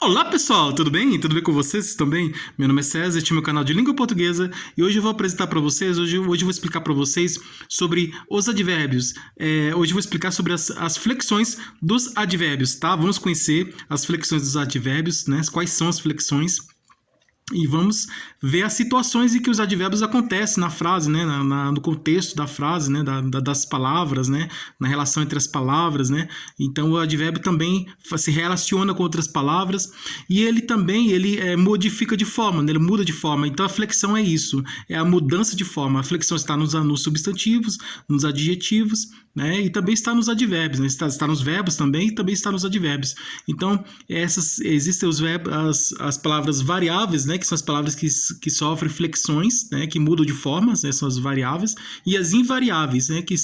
Olá pessoal, tudo bem? Tudo bem com vocês? Vocês estão bem? Meu nome é César, este é meu canal de língua portuguesa e hoje eu vou apresentar para vocês, hoje eu vou explicar para vocês sobre os advérbios. Hoje eu vou explicar sobre as flexões dos advérbios, tá? Vamos conhecer as flexões dos advérbios, né? Quais são as flexões? E vamos ver as situações em que os advérbios acontecem na frase, né? No contexto da frase, né? Das palavras, né? Na relação entre as palavras, né? Então o advérbio também se relaciona com outras palavras e ele também modifica de forma, né? Ele muda de forma. Então a flexão é isso, é a mudança de forma. A flexão está nos substantivos, nos adjetivos, né? E também está nos advérbios, né? Está nos verbos também e também está nos advérbios. Então existem os verbos, as palavras variáveis, né? Que são as palavras que sofrem flexões, né? Que mudam de formas, né? São as variáveis, e as invariáveis, né? Que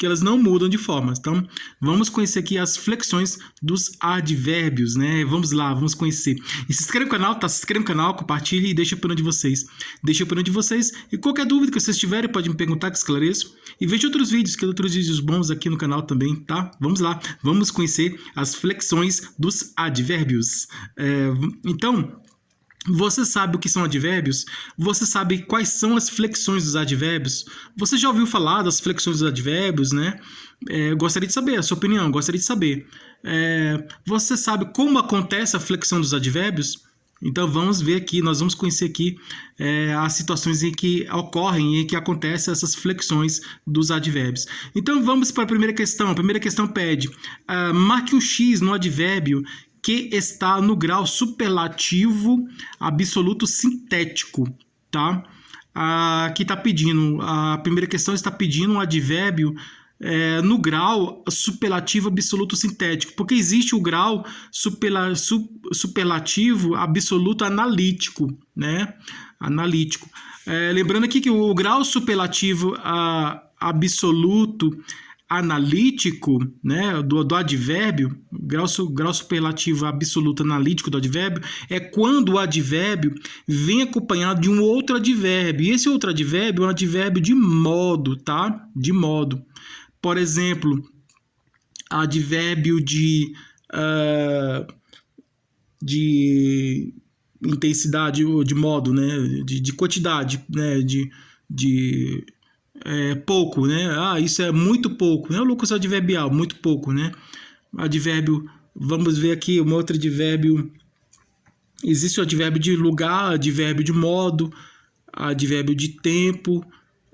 elas não mudam de formas. Então vamos conhecer aqui as flexões dos advérbios, né? Vamos lá, vamos conhecer. E se inscreve no canal, tá? Se inscreve no canal, compartilhe e deixa a opinião de vocês. Deixa a opinião de vocês e qualquer dúvida que vocês tiverem pode me perguntar que esclareço. E veja outros vídeos, que outros vídeos bons aqui no canal também, tá? Vamos lá, vamos conhecer as flexões dos advérbios. Então, você sabe o que são advérbios? Você sabe quais são as flexões dos advérbios? Você já ouviu falar das flexões dos advérbios, né? Gostaria de saber a sua opinião, gostaria de saber. Você sabe como acontece a flexão dos advérbios? Então vamos ver aqui, nós vamos conhecer aqui as situações em que ocorrem e que acontecem essas flexões dos advérbios. Então vamos para a primeira questão. A primeira questão pede, marque um X no advérbio que está no grau superlativo absoluto sintético, tá? Aqui está pedindo, a primeira questão está pedindo um advérbio no grau superlativo absoluto sintético, porque existe o grau superlativo absoluto analítico, né? Analítico. Lembrando aqui que o grau superlativo absoluto analítico, né, do advérbio, grau superlativo absoluto analítico do advérbio, é quando o advérbio vem acompanhado de um outro advérbio. E esse outro advérbio é um advérbio de modo, tá? De modo. Por exemplo, advérbio de intensidade ou de modo, né? De quantidade, né? Pouco, né? Isso é muito pouco, né? O locução adverbial, muito pouco, né? Advérbio, vamos ver aqui um outro advérbio. Existe o advérbio de lugar, advérbio de modo, advérbio de tempo.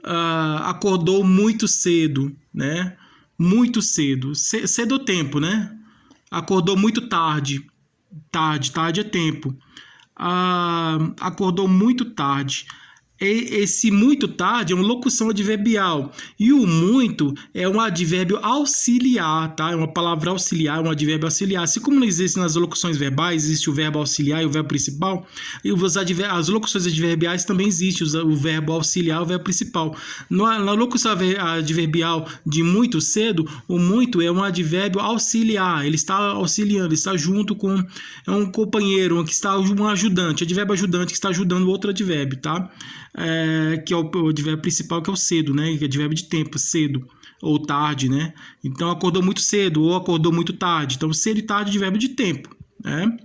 Acordou muito cedo, né? Muito cedo. Cedo é tempo, né? Acordou muito tarde. Tarde é tempo. Acordou muito tarde. Esse muito tarde é uma locução adverbial. E o muito é um advérbio auxiliar, tá? É uma palavra auxiliar, um advérbio auxiliar. Assim como não existe nas locuções verbais, existe o verbo auxiliar e o verbo principal, e as locuções adverbiais também existe o verbo auxiliar e o verbo principal. Na locução adverbial de muito cedo, o muito é um advérbio auxiliar. Ele está auxiliando, ele está junto com um companheiro, que está um ajudante, advérbio ajudante que está ajudando o outro advérbio, tá? Que é o advérbio principal, que é o cedo, né? Que é advérbio de tempo, cedo ou tarde, né? Então, acordou muito cedo ou acordou muito tarde. Então, cedo e tarde é advérbio de tempo, né?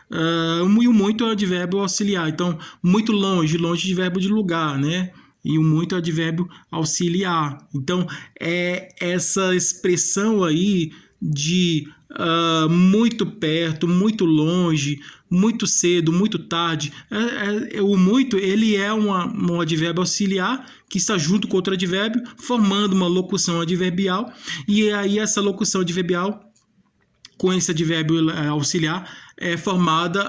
E o muito é advérbio auxiliar. Então, muito longe, longe é advérbio de lugar, né? E o muito é advérbio auxiliar. Então, essa expressão aí de muito perto, muito longe, muito cedo, muito tarde. O muito, ele é um advérbio auxiliar que está junto com outro advérbio, formando uma locução adverbial. E aí essa locução adverbial, com esse advérbio auxiliar, é formada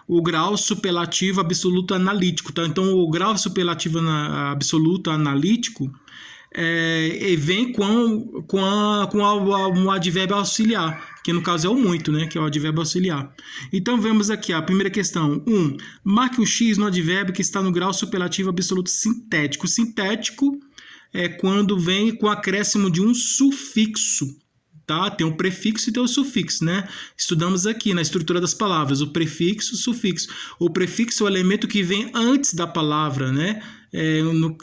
o grau superlativo absoluto analítico. Tá? Então, o grau superlativo absoluto analítico vem com um advérbio auxiliar, que no caso é o muito, né? Que é o advérbio auxiliar. Então, vemos aqui a primeira questão. Marque um X no advérbio que está no grau superlativo absoluto sintético. Sintético é quando vem com acréscimo de um sufixo. Tá? Tem um prefixo e tem o sufixo, né? Estudamos aqui na estrutura das palavras o prefixo e o sufixo. O prefixo é o elemento que vem antes da palavra, né?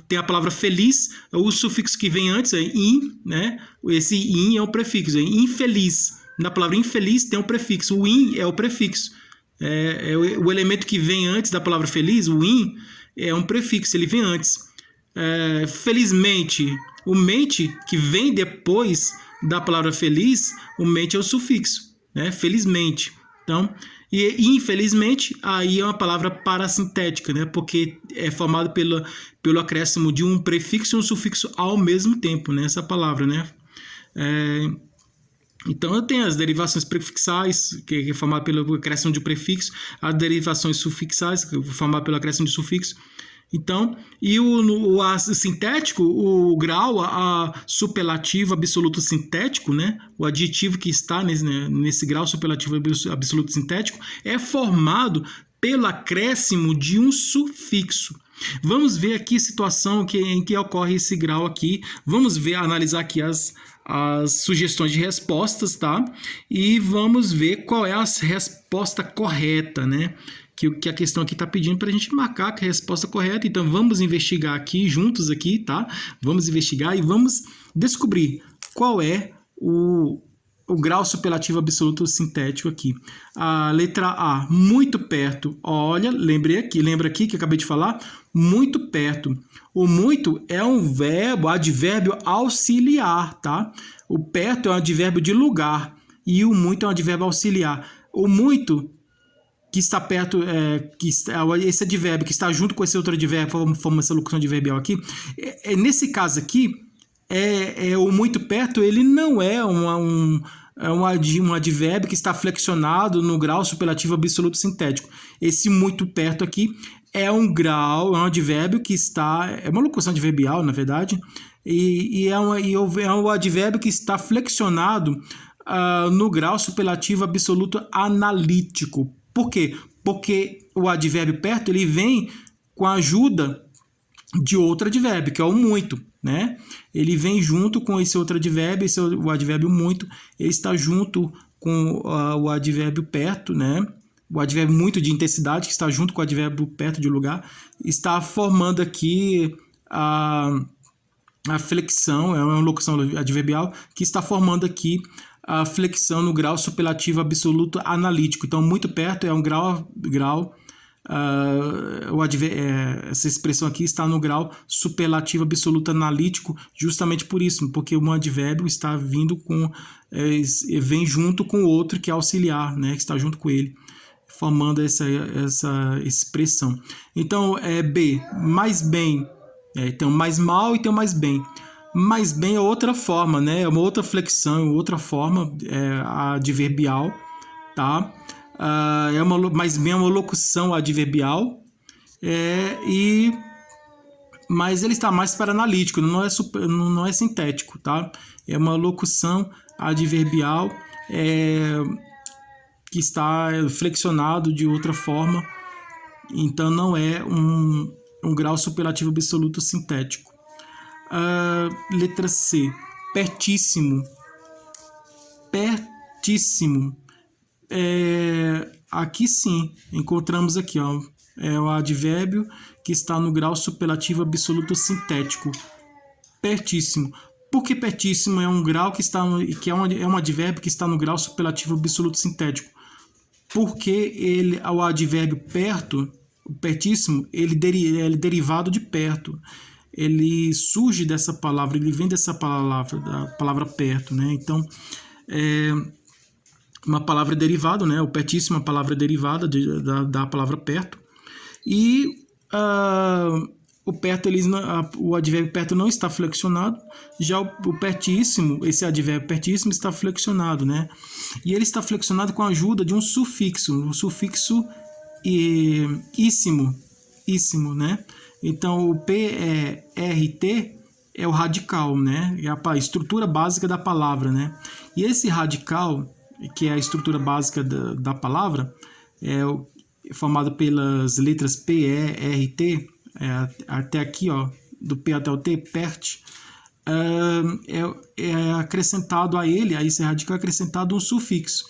Tem a palavra feliz, o sufixo que vem antes é in, né? Esse in é o prefixo, infeliz. Na palavra infeliz tem o prefixo, o in é o prefixo. O elemento que vem antes da palavra feliz, o in, é um prefixo, ele vem antes. Felizmente, o mente, que vem depois da palavra feliz, o mente é o sufixo, né? Felizmente. Então, e infelizmente, aí é uma palavra parasintética, né? Porque é formado pelo acréscimo de um prefixo e um sufixo ao mesmo tempo, né? Essa palavra, né? Então, eu tenho as derivações prefixais, que é formada pelo acréscimo de um prefixo, as derivações sufixais, que é formada pelo acréscimo de sufixo. Então, e o sintético, o grau, a superlativo absoluto sintético, né? O adjetivo que está nesse grau superlativo absoluto sintético é formado pelo acréscimo de um sufixo. Vamos ver aqui a situação em que ocorre esse grau aqui. Vamos analisar aqui as sugestões de respostas, tá? E vamos ver qual é a resposta correta, né? Que a questão aqui está pedindo para a gente marcar que a resposta correta. Então, vamos investigar aqui, juntos aqui, tá? Vamos investigar e vamos descobrir qual é o grau superlativo absoluto sintético aqui. A letra A, muito perto. Olha, lembra aqui que eu acabei de falar? Muito perto. O muito é um advérbio auxiliar, tá? O perto é um advérbio de lugar e o muito é um advérbio auxiliar. O muito que está perto, esse advérbio que está junto com esse outro advérbio, forma essa locução adverbial aqui. Nesse caso aqui, o muito perto, ele não é um advérbio que está flexionado no grau superlativo absoluto sintético. Esse muito perto aqui é um advérbio que está... É uma locução adverbial, na verdade, e é um advérbio que está flexionado no grau superlativo absoluto analítico. Por quê? Porque o advérbio perto ele vem com a ajuda de outro advérbio, que é o muito, né? Ele vem junto com esse outro advérbio, o advérbio muito, ele está junto com o advérbio perto, né? O advérbio muito de intensidade, que está junto com o advérbio perto de lugar, está formando aqui a flexão, é uma locução adverbial, que está formando aqui a flexão no grau superlativo absoluto analítico. Então, muito perto é um grau essa expressão aqui está no grau superlativo absoluto analítico, justamente por isso, porque um advérbio está vindo vem junto com o outro que é auxiliar, né, que está junto com ele, formando essa expressão. Então, B, mais bem, tem o mais mal e tem o mais bem. Mais bem é outra forma, né? É uma outra flexão, outra forma adverbial, tá? Mais bem é uma locução adverbial, mas ele está mais para analítico, não é sintético, tá? É uma locução adverbial que está flexionado de outra forma, então não é um grau superlativo absoluto sintético. Letra C, pertíssimo. Pertíssimo. Aqui sim, encontramos aqui, ó, o advérbio que está no grau superlativo absoluto sintético. Pertíssimo. Por que pertíssimo é um grau que é um advérbio que está no grau superlativo absoluto sintético? Porque o advérbio perto, o pertíssimo, ele é derivado de perto. Ele surge dessa palavra, ele vem dessa palavra, da palavra perto, né? Então, uma palavra derivada, né? O pertíssimo é uma palavra derivada da palavra perto. E o advérbio perto não está flexionado, já o pertíssimo, esse advérbio pertíssimo está flexionado, né? E ele está flexionado com a ajuda de um sufixo, o sufixo íssimo, né? Então, o PRT é o radical, né? É a estrutura básica da palavra, né? E esse radical, que é a estrutura básica da palavra, é formado pelas letras P, E, R, T, até aqui, ó, do P até o T, PERT, acrescentado a esse radical, acrescentado um sufixo,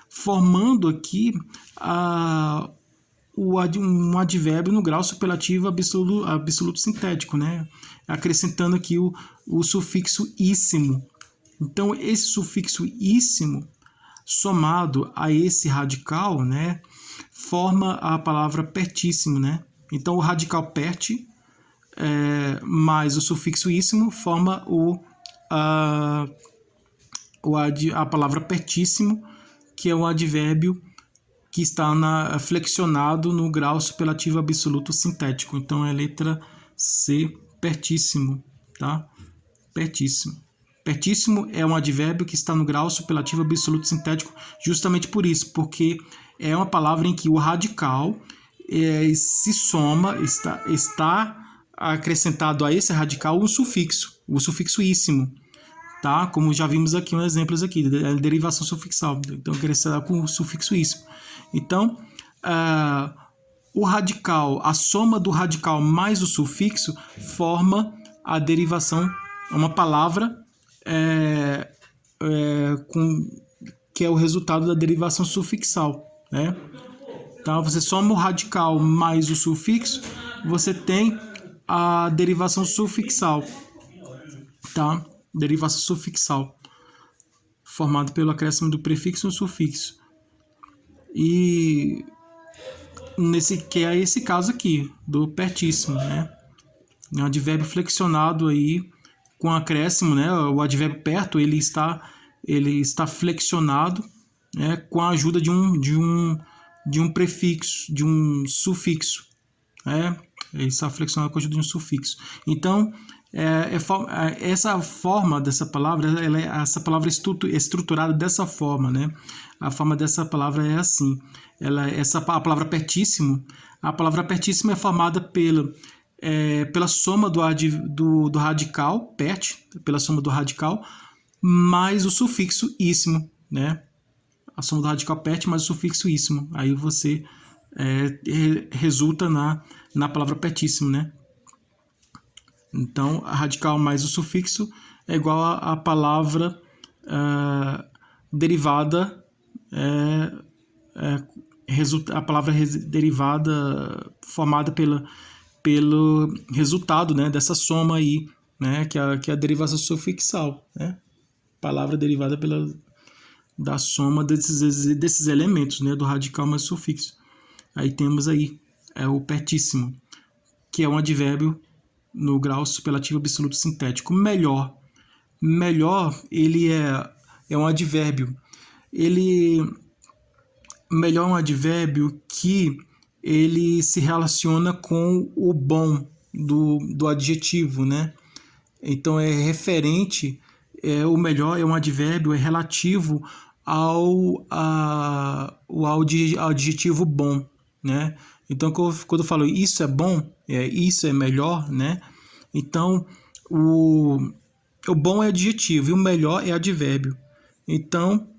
formando aqui um advérbio no grau superlativo absoluto sintético, né? Acrescentando aqui o sufixo íssimo. Então, esse sufixo íssimo, somado a esse radical, né, forma a palavra pertíssimo, né? Então, o radical perte mais o sufixo íssimo forma a palavra pertíssimo, que é um advérbio que está flexionado no grau superlativo absoluto sintético. Então, é a letra C, pertíssimo, tá? Pertíssimo. Pertíssimo é um advérbio que está no grau superlativo absoluto sintético justamente por isso, porque é uma palavra em que o radical se soma, está acrescentado a esse radical o sufixo íssimo, tá? Como já vimos aqui, exemplos aqui, derivação sufixal, então acrescentado com o sufixo íssimo. Então, o radical, a soma do radical mais o sufixo forma a derivação, uma palavra que é o resultado da derivação sufixal, né? Então, você soma o radical mais o sufixo, você tem a derivação sufixal, tá? Derivação sufixal, formada pelo acréscimo do prefixo no sufixo. E que é esse caso aqui, do pertíssimo, né? É um advérbio flexionado aí, com acréscimo, né? O advérbio perto, ele está flexionado, né? Com a ajuda de um prefixo, de um sufixo, né? Ele está flexionado com a ajuda de um sufixo. Então, essa forma dessa palavra, essa palavra é estruturada dessa forma, né? A forma dessa palavra é assim. A palavra pertíssimo é formada pela soma do radical, pert, pela soma do radical, mais o sufixo íssimo, né? A soma do radical pert mais o sufixo íssimo. Aí você resulta na palavra pertíssimo, né? Então, a radical mais o sufixo é igual a palavra derivada, a palavra derivada formada pelo resultado, né, dessa soma aí, né, que é a derivação sufixal, né? Palavra derivada da soma desses elementos, né, do radical mais sufixo. Aí temos aí o pertíssimo, que é um advérbio no grau superlativo absoluto sintético. Melhor, ele é um advérbio. Melhor é um advérbio que ele se relaciona com o bom do adjetivo, né? Então, é referente, o melhor é um advérbio, é relativo ao adjetivo bom, né? Então, quando eu falo isso é bom, isso é melhor, né? Então, o bom é adjetivo e o melhor é advérbio. Então,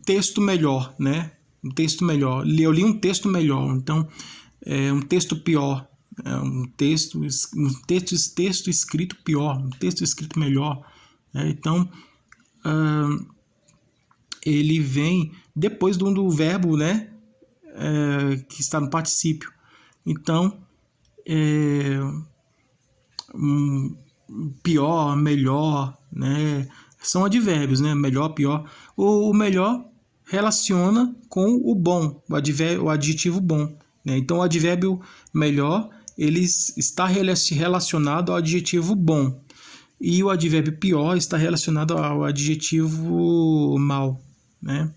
texto melhor, né? Um texto melhor. Eu li um texto melhor. Então, um texto pior. Um texto escrito pior. Um texto escrito melhor. Então, ele vem depois do verbo, né? Que está no particípio. Então, pior, melhor, né? São advérbios, né? Melhor, pior. O melhor relaciona com o bom, o adjetivo bom, né? Então, o advérbio melhor, ele está relacionado ao adjetivo bom. E o advérbio pior está relacionado ao adjetivo mal, né?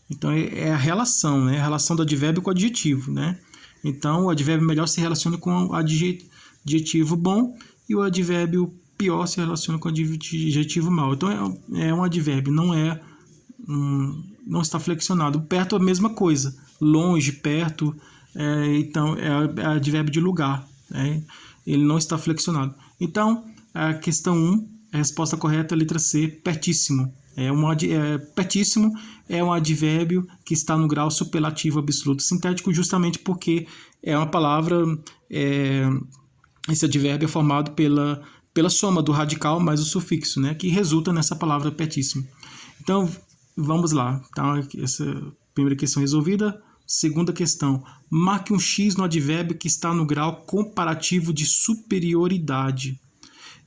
Então, é a relação, né? A relação do advérbio com o adjetivo, né? Então, o advérbio melhor se relaciona com o adjetivo bom e o advérbio pior se relaciona com o adjetivo mal. Então, é um advérbio, não está flexionado. Perto é a mesma coisa. Longe, perto, então, é advérbio de lugar, né? Ele não está flexionado. Então, a questão 1, a resposta correta é a letra C, pertíssimo. Pertíssimo é um advérbio que está no grau superlativo absoluto sintético, justamente porque é uma palavra, esse advérbio é formado pela soma do radical mais o sufixo, né, que resulta nessa palavra pertíssimo. Então, vamos lá. Tá? Essa primeira questão resolvida. Segunda questão. Marque um X no advérbio que está no grau comparativo de superioridade.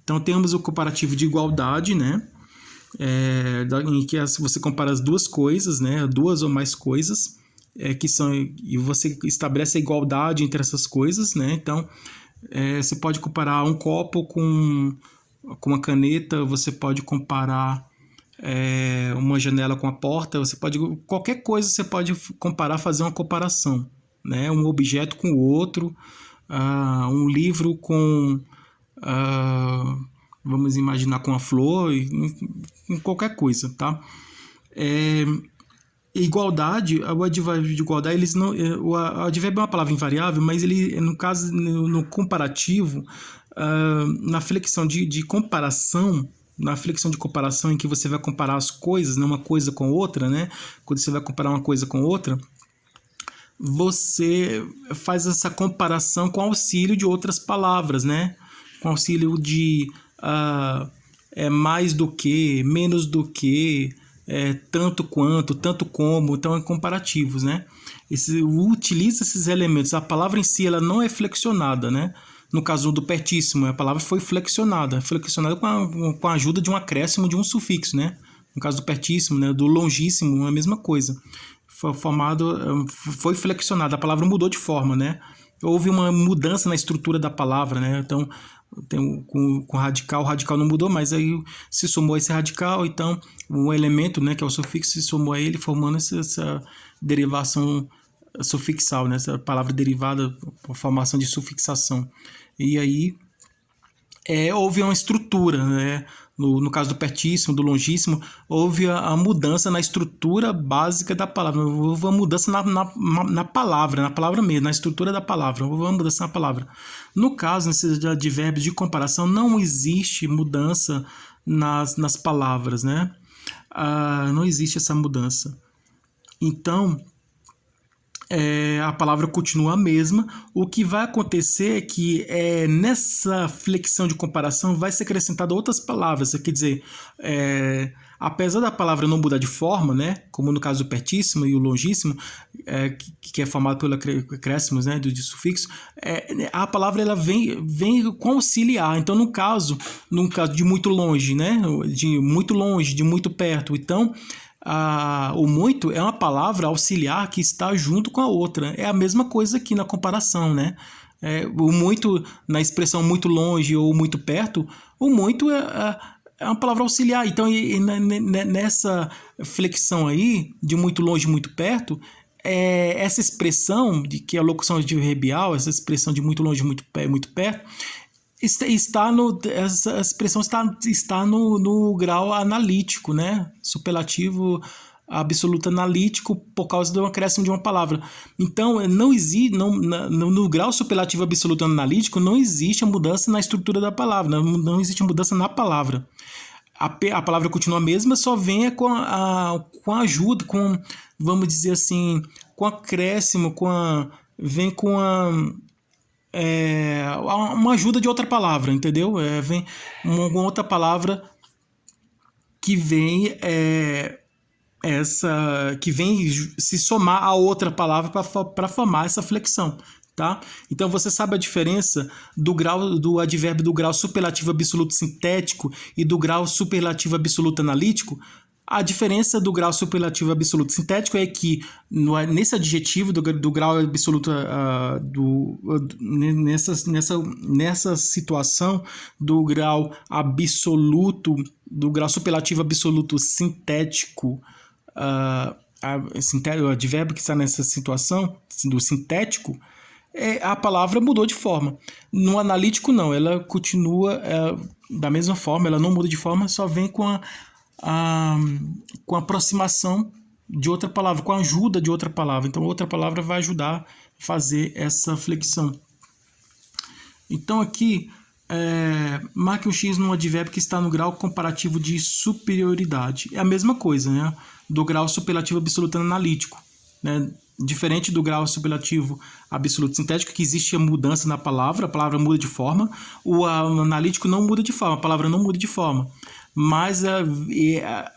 Então, temos o comparativo de igualdade, né? em que você compara as duas coisas, né, duas ou mais coisas, que são, e você estabelece a igualdade entre essas coisas, né? Então, você pode comparar um copo com uma caneta, você pode comparar uma janela com a porta, qualquer coisa você pode comparar, fazer uma comparação, né? Um objeto com o outro, um livro com, vamos imaginar, com a flor, com qualquer coisa, tá? Igualdade, o advérbio de igualdade, o advérbio é uma palavra invariável, mas ele, no caso, no comparativo, na flexão de comparação, na flexão de comparação em que você vai comparar as coisas, né, uma coisa com outra, né? Quando você vai comparar uma coisa com outra, você faz essa comparação com auxílio de outras palavras, né? Com auxílio de mais do que, menos do que, tanto quanto, tanto como, então comparativos, né? Utiliza esses elementos. A palavra em si ela não é flexionada, né? No caso do pertíssimo, a palavra foi flexionada com a ajuda de um acréscimo de um sufixo, né? No caso do pertíssimo, né? Do longíssimo, a mesma coisa. Foi flexionada, a palavra mudou de forma, né? Houve uma mudança na estrutura da palavra, né? Então, com o radical não mudou, mas aí se somou esse radical, então um elemento, né, que é o sufixo, se somou a ele, formando essa derivação sufixal, né? Essa palavra derivada por formação de sufixação. E aí houve uma estrutura, né? No caso do pertíssimo, do longíssimo, houve a mudança na estrutura básica da palavra, houve uma mudança na palavra mesmo, na estrutura da palavra, houve uma mudança na palavra. No caso, nesses advérbios de comparação, não existe mudança nas palavras, né? Não existe essa mudança. Então, a palavra continua a mesma. O que vai acontecer é que nessa flexão de comparação vai ser acrescentada outras palavras. Quer dizer, apesar da palavra não mudar de forma, né, como no caso do pertíssimo e o longíssimo, que é formado pelo acréscimos, né, de sufixo, a palavra ela vem com auxiliar. Então, no caso de muito longe, né, de muito longe, de muito perto, então o muito é uma palavra auxiliar que está junto com a outra. É a mesma coisa aqui na comparação, né? O muito, na expressão muito longe ou muito perto, o muito é uma palavra auxiliar. Então, nessa flexão aí, de muito longe e muito perto, essa expressão, que é a locução adverbial, essa expressão de muito longe e muito perto, essa expressão está no grau analítico, né? Superlativo absoluto analítico por causa do acréscimo de uma palavra. Então, no grau superlativo absoluto analítico não existe a mudança na estrutura da palavra, não existe a mudança na palavra. A palavra continua a mesma, só vem com a ajuda, vamos dizer assim, com acréscimo, vem com uma ajuda de outra palavra, entendeu? Vem uma outra palavra que vem que vem se somar a outra palavra para formar essa flexão, tá? Então você sabe a diferença do advérbio do grau superlativo absoluto sintético e do grau superlativo absoluto analítico? A diferença do grau superlativo absoluto sintético é que nesse adjetivo do grau absoluto, nessa situação do grau absoluto, do grau superlativo absoluto sintético, o advérbio que está nessa situação do sintético, a palavra mudou de forma. No analítico não, ela continua da mesma forma, ela não muda de forma, só vem com a aproximação de outra palavra, com a ajuda de outra palavra. Então, outra palavra vai ajudar a fazer essa flexão. Então, aqui, marque um X num advérbio que está no grau comparativo de superioridade. É a mesma coisa, né? Do grau superlativo absoluto analítico, né? Diferente do grau superlativo absoluto sintético, que existe a mudança na palavra, a palavra muda de forma. O analítico não muda de forma, a palavra não muda de forma. Mas a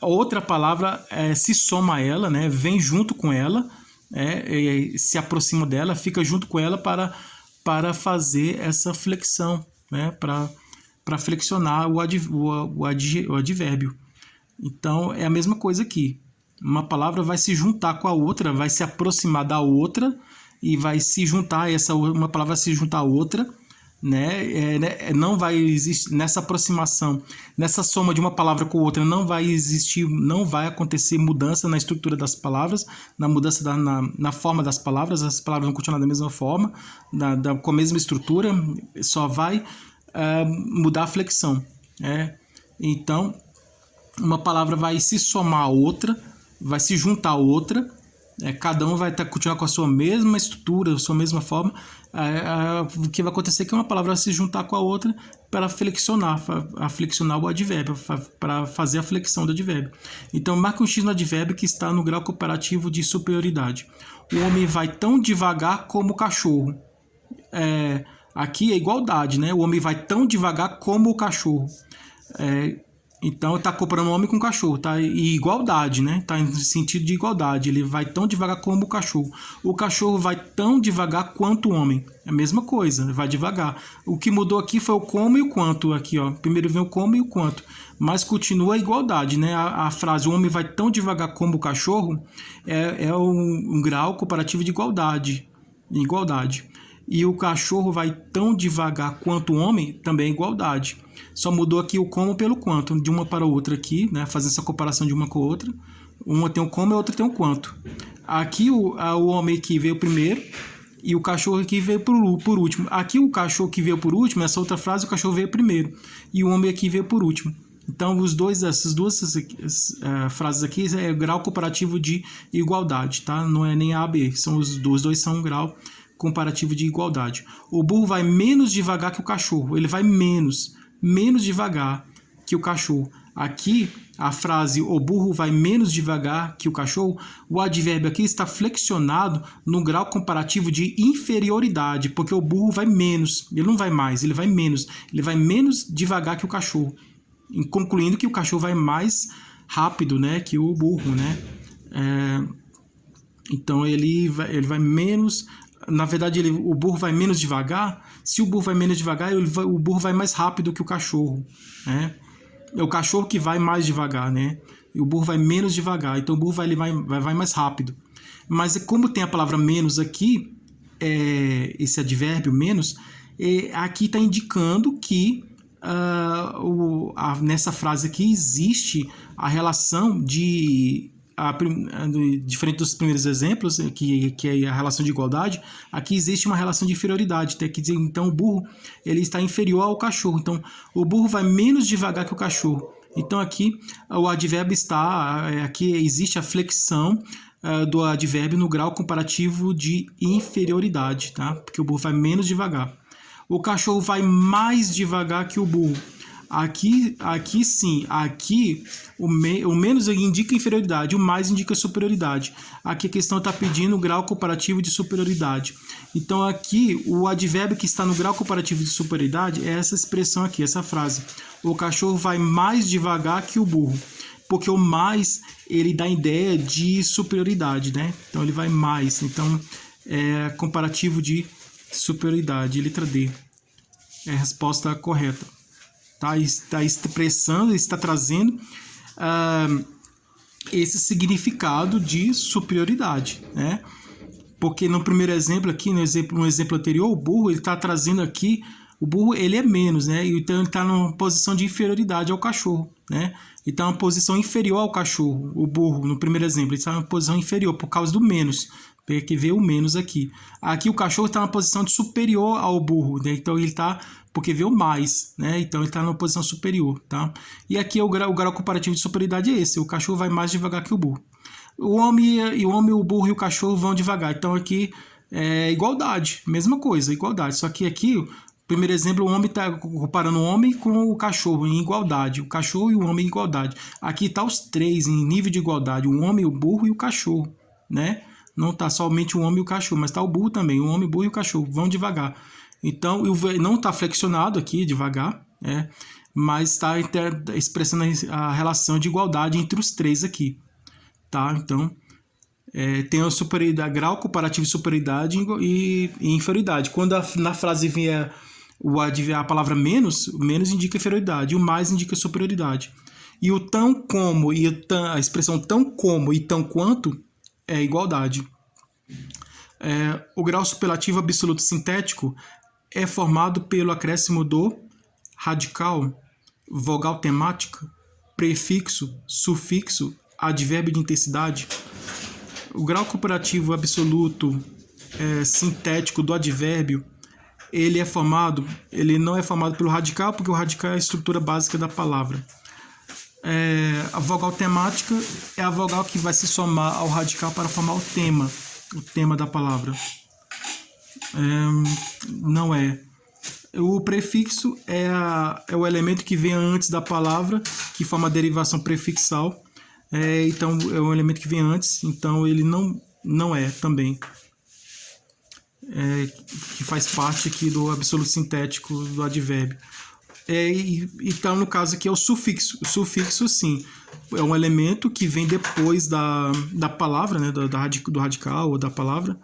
outra palavra se soma a ela, né? Vem junto com ela, se aproxima dela, fica junto com ela para fazer essa flexão, né? Para flexionar o advérbio. Então, é a mesma coisa aqui. Uma palavra vai se juntar com a outra, vai se aproximar da outra e vai se juntar, uma palavra vai se juntar a outra, né? Não vai existir nessa aproximação, nessa soma de uma palavra com outra, não vai existir, não vai acontecer mudança na estrutura das palavras, na mudança na forma das palavras, as palavras vão continuar da mesma forma, com a mesma estrutura, só vai mudar a flexão. Então, uma palavra vai se somar a outra, vai se juntar a outra, cada um vai continuar com a sua mesma estrutura, a sua mesma forma. O que vai acontecer é que uma palavra vai se juntar com a outra para flexionar o advérbio, para fazer a flexão do advérbio. Então, marque um X no advérbio que está no grau comparativo de superioridade. O homem vai tão devagar como o cachorro. Aqui é igualdade, né? O homem vai tão devagar como o cachorro. Então, está comparando o homem com o cachorro, tá? E igualdade, né? Está no sentido de igualdade. Ele vai tão devagar como o cachorro. O cachorro vai tão devagar quanto o homem. É a mesma coisa, vai devagar. O que mudou aqui foi o como e o quanto. Aqui, ó. Primeiro vem o como e o quanto. Mas continua a igualdade, né? A frase, o homem vai tão devagar como o cachorro, é um grau comparativo de igualdade. E o cachorro vai tão devagar quanto o homem, também é igualdade. Só mudou aqui o como pelo quanto, de uma para outra aqui, né? Fazendo essa comparação de uma com a outra. Uma tem o como e a outra tem o quanto. Aqui o homem aqui veio primeiro e o cachorro aqui veio por último. Aqui o cachorro que veio por último, essa outra frase, o cachorro veio primeiro. E o homem aqui veio por último. Então, essas duas frases aqui é grau comparativo de igualdade, tá? Não é nem A, B. Os dois são um grau comparativo de igualdade. O burro vai menos devagar que o cachorro. Ele vai menos devagar que o cachorro. Aqui, a frase o burro vai menos devagar que o cachorro, o advérbio aqui está flexionado no grau comparativo de inferioridade, porque o burro vai menos, ele não vai mais, ele vai menos devagar que o cachorro, concluindo que o cachorro vai mais rápido, né, que o burro, né? Então ele vai menos. Na verdade, o burro vai menos devagar. Se o burro vai menos devagar, o burro vai mais rápido que o cachorro, né? É o cachorro que vai mais devagar, né? E o burro vai menos devagar. Então, o burro vai mais rápido. Mas como tem a palavra menos aqui, esse advérbio menos, aqui está indicando que nessa frase aqui existe a relação diferente dos primeiros exemplos, que é a relação de igualdade, aqui existe uma relação de inferioridade. Quer dizer, então o burro ele está inferior ao cachorro. Então, o burro vai menos devagar que o cachorro. Então, aqui o advérbio aqui existe a flexão do advérbio no grau comparativo de inferioridade, tá? Porque o burro vai menos devagar. O cachorro vai mais devagar que o burro. Aqui sim, aqui o menos indica inferioridade, o mais indica superioridade. Aqui a questão está pedindo o grau comparativo de superioridade. Então aqui o advérbio que está no grau comparativo de superioridade é essa expressão aqui, essa frase. O cachorro vai mais devagar que o burro, porque o mais ele dá a ideia de superioridade, né? Então ele vai mais. Então é comparativo de superioridade, letra D. É a resposta correta. Está expressando, está trazendo esse significado de superioridade, né? Porque no primeiro exemplo aqui, no exemplo anterior, o burro ele está trazendo aqui, o burro ele é menos, né? Então ele está numa posição de inferioridade ao cachorro, né? Ele está numa posição inferior ao cachorro, o burro, no primeiro exemplo, ele está numa posição inferior por causa do menos. Que vê o menos aqui. Aqui o cachorro está na posição de superior ao burro, né? Então ele está, porque vê o mais, né? Então ele está numa posição superior, tá? E aqui o grau comparativo de superioridade é esse, o cachorro vai mais devagar que o burro. O homem, o burro e o cachorro vão devagar. Então aqui é igualdade, mesma coisa, igualdade. Só que aqui, o primeiro exemplo, o homem está comparando o homem com o cachorro em igualdade. O cachorro e o homem em igualdade. Aqui está os três em nível de igualdade, o homem, o burro e o cachorro, né? Não está somente o homem e o cachorro, mas está o burro também. O homem, o burro e o cachorro vão devagar. Então, não está flexionado aqui, devagar, mas está expressando a relação de igualdade entre os três aqui. Tá? Então, tem a superioridade, grau comparativo de superioridade e inferioridade. Quando na frase vier a palavra menos, o menos indica inferioridade, e o mais indica superioridade. E o tão como e a expressão tão como e tão quanto é igualdade. O grau superlativo absoluto sintético é formado pelo acréscimo do radical, vogal temática, prefixo, sufixo, advérbio de intensidade. O grau comparativo absoluto sintético do advérbio, ele não é formado pelo radical, porque o radical é a estrutura básica da palavra. A vogal temática é a vogal que vai se somar ao radical para formar o tema da palavra. Não é. O prefixo é o elemento que vem antes da palavra, que forma a derivação prefixal. Então, é um elemento que vem antes, então ele não é também. Que faz parte aqui do absoluto sintético do advérbio. Então, no caso aqui é o sufixo. O sufixo, sim, é um elemento que vem depois da palavra, né, do radical ou da palavra,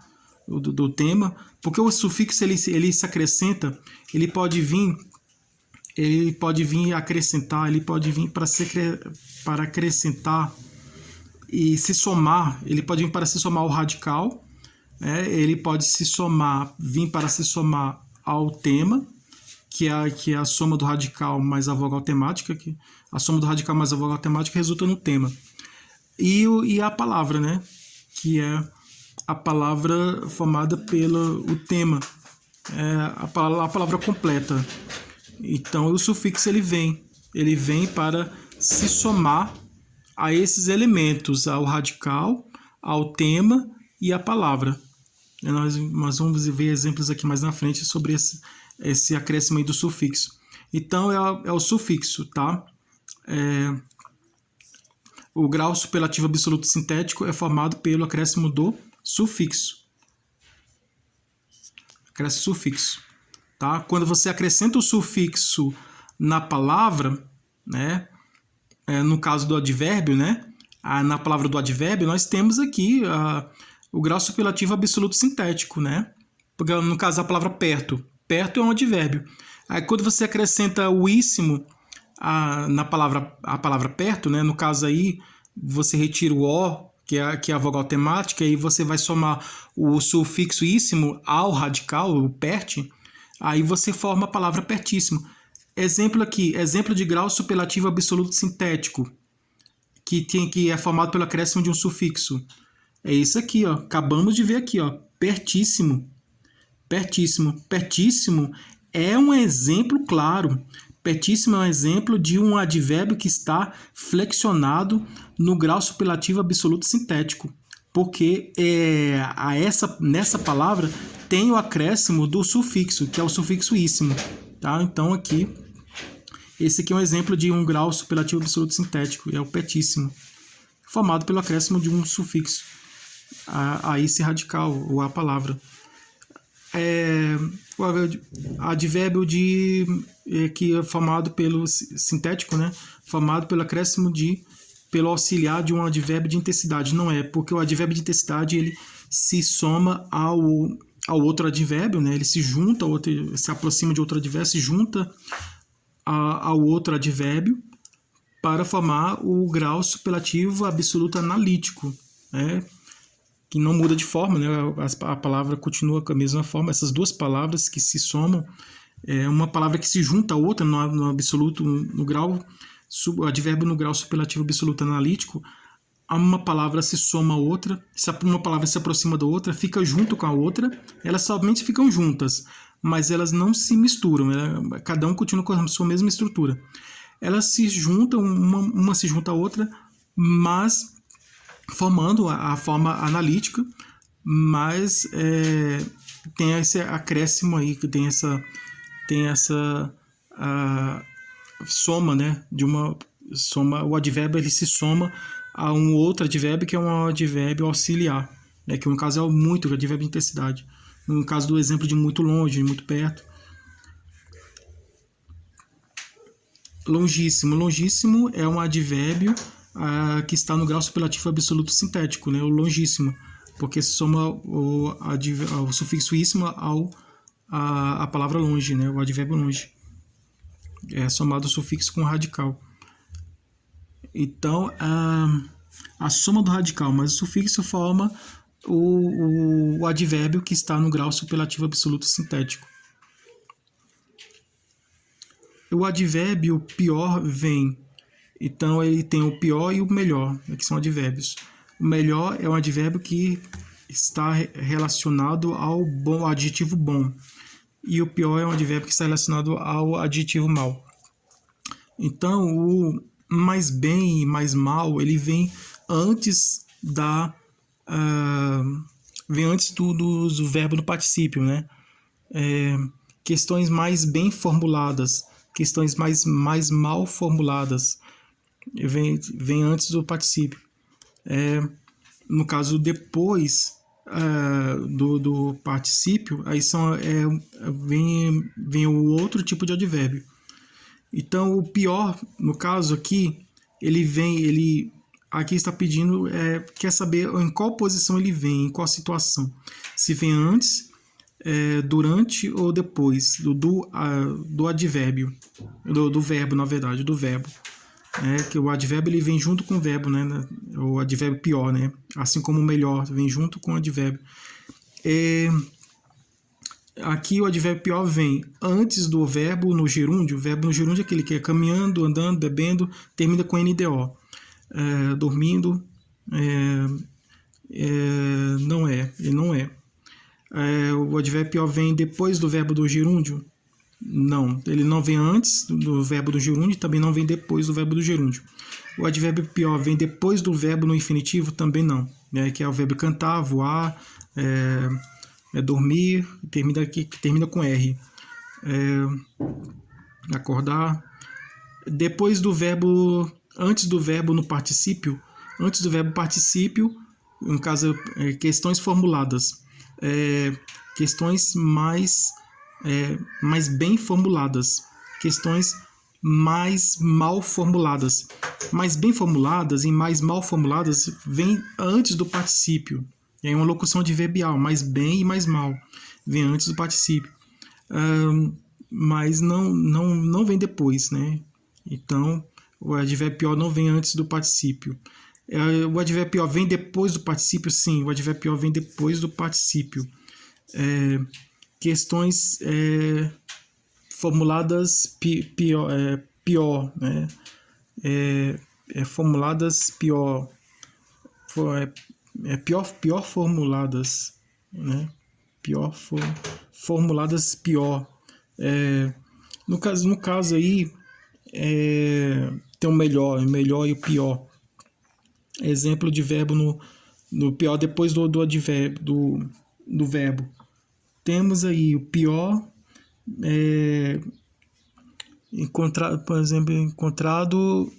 do tema, porque o sufixo ele se acrescenta, ele pode vir acrescentar, ele pode vir para acrescentar e se somar, ele pode vir para se somar ao radical, ele pode vir para se somar ao tema, que é a soma do radical mais a vogal temática, que a soma do radical mais a vogal temática resulta no tema. E a palavra, né, que é a palavra formada pelo tema, a palavra completa. Então, o sufixo ele vem para se somar a esses elementos, ao radical, ao tema e à palavra. Nós vamos ver exemplos aqui mais na frente sobre esse acréscimo aí do sufixo. Então, é o sufixo, tá? O grau superlativo absoluto sintético é formado pelo acréscimo do sufixo. Acréscimo sufixo, tá? Quando você acrescenta o sufixo na palavra, né? No caso do advérbio, né? Na palavra do advérbio, nós temos aqui o grau superlativo absoluto sintético, né? Porque, no caso da palavra perto. Perto é um advérbio. Aí quando você acrescenta o íssimo a palavra perto, né? No caso aí, você retira o O, que é a vogal temática, e você vai somar o sufixo íssimo ao radical, o perte, aí você forma a palavra pertíssimo. Exemplo de grau superlativo absoluto sintético, que é formado pelo acréscimo de um sufixo. É isso aqui, ó. Acabamos de ver aqui, ó. Pertíssimo. Pertíssimo. Pertíssimo é um exemplo claro. Pertíssimo é um exemplo de um advérbio que está flexionado no grau superlativo absoluto sintético. Porque nessa palavra tem o acréscimo do sufixo, que é o sufixo íssimo. Tá? Então, esse aqui é um exemplo de um grau superlativo absoluto sintético, é o pertíssimo, formado pelo acréscimo de um sufixo a esse radical, ou a palavra. O advérbio que é formado pelo sintético, né? Formado pelo acréscimo pelo auxiliar de um advérbio de intensidade. Não é, porque o advérbio de intensidade ele se soma ao outro advérbio, né? Ele se junta, se aproxima de outro advérbio, se junta ao outro advérbio para formar o grau superlativo absoluto analítico, né? Que não muda de forma, né? A palavra continua com a mesma forma. Essas duas palavras que se somam, uma palavra que se junta a outra no absoluto, no grau, o advérbio no grau superlativo absoluto analítico, uma palavra se soma a outra, se uma palavra se aproxima da outra, fica junto com a outra, elas somente ficam juntas, mas elas não se misturam, cada um continua com a sua mesma estrutura. Elas se juntam, uma se junta a outra, mas formando a forma analítica, mas tem esse acréscimo aí, que tem essa soma, né? De uma soma, o advérbio ele se soma a um outro advérbio que é um advérbio auxiliar, né? Que no caso é o muito, que é o advérbio de intensidade. No caso do exemplo de muito longe, de muito perto. Longíssimo. Longíssimo é um advérbio que está no grau superlativo absoluto sintético, né? O longíssimo, porque se soma o sufixo íssimo a palavra longe, né? O advérbio longe. É somado o sufixo com o radical. Então, a soma do radical mais o sufixo forma o advérbio que está no grau superlativo absoluto sintético. O advérbio pior vem. Então, ele tem o pior e o melhor, que são advérbios. O melhor é um advérbio que está relacionado ao bom, adjetivo bom. E o pior é um advérbio que está relacionado ao adjetivo mal. Então, o mais bem e mais mal, ele vem antes vem antes do verbo no particípio, né? Questões mais bem formuladas, questões mais mal formuladas, vem antes do particípio. No caso, depois do particípio, aí vem o outro tipo de advérbio. Então, o pior, no caso aqui, aqui está pedindo, quer saber em qual posição ele vem, em qual situação. Se vem antes, durante ou depois do advérbio, do verbo, na verdade, do verbo. Que o advérbio ele vem junto com o verbo, né? O advérbio pior, né? Assim como o melhor vem junto com o advérbio. Aqui o advérbio pior vem antes do verbo no gerúndio. O verbo no gerúndio é aquele que é caminhando, andando, bebendo, termina com NDO. Dormindo, ele não é. O advérbio pior vem depois do verbo do gerúndio? Não, ele não vem antes do verbo do gerúndio e também não vem depois do verbo do gerúndio. O advérbio pior vem depois do verbo no infinitivo? Também não, que é o verbo cantar, voar, dormir, que termina com R. Acordar. Depois do verbo, antes do verbo no particípio, antes do verbo particípio, no caso, questões formuladas, questões mais bem formuladas, questões mais mal formuladas. Mais bem formuladas e mais mal formuladas vem antes do particípio. É uma locução adverbial, mais bem e mais mal. Vem antes do particípio. Mas não vem depois, né? Então, o advérbio pior não vem antes do particípio. O advérbio pior vem depois do particípio? Sim, o advérbio pior vem depois do particípio. Questões formuladas pior, né? Formuladas pior. Pior formuladas, né? Formuladas pior. No caso aí, tem o melhor e o pior. Exemplo de verbo no pior depois do advérbio, do verbo. Temos aí o pior, por exemplo, encontrado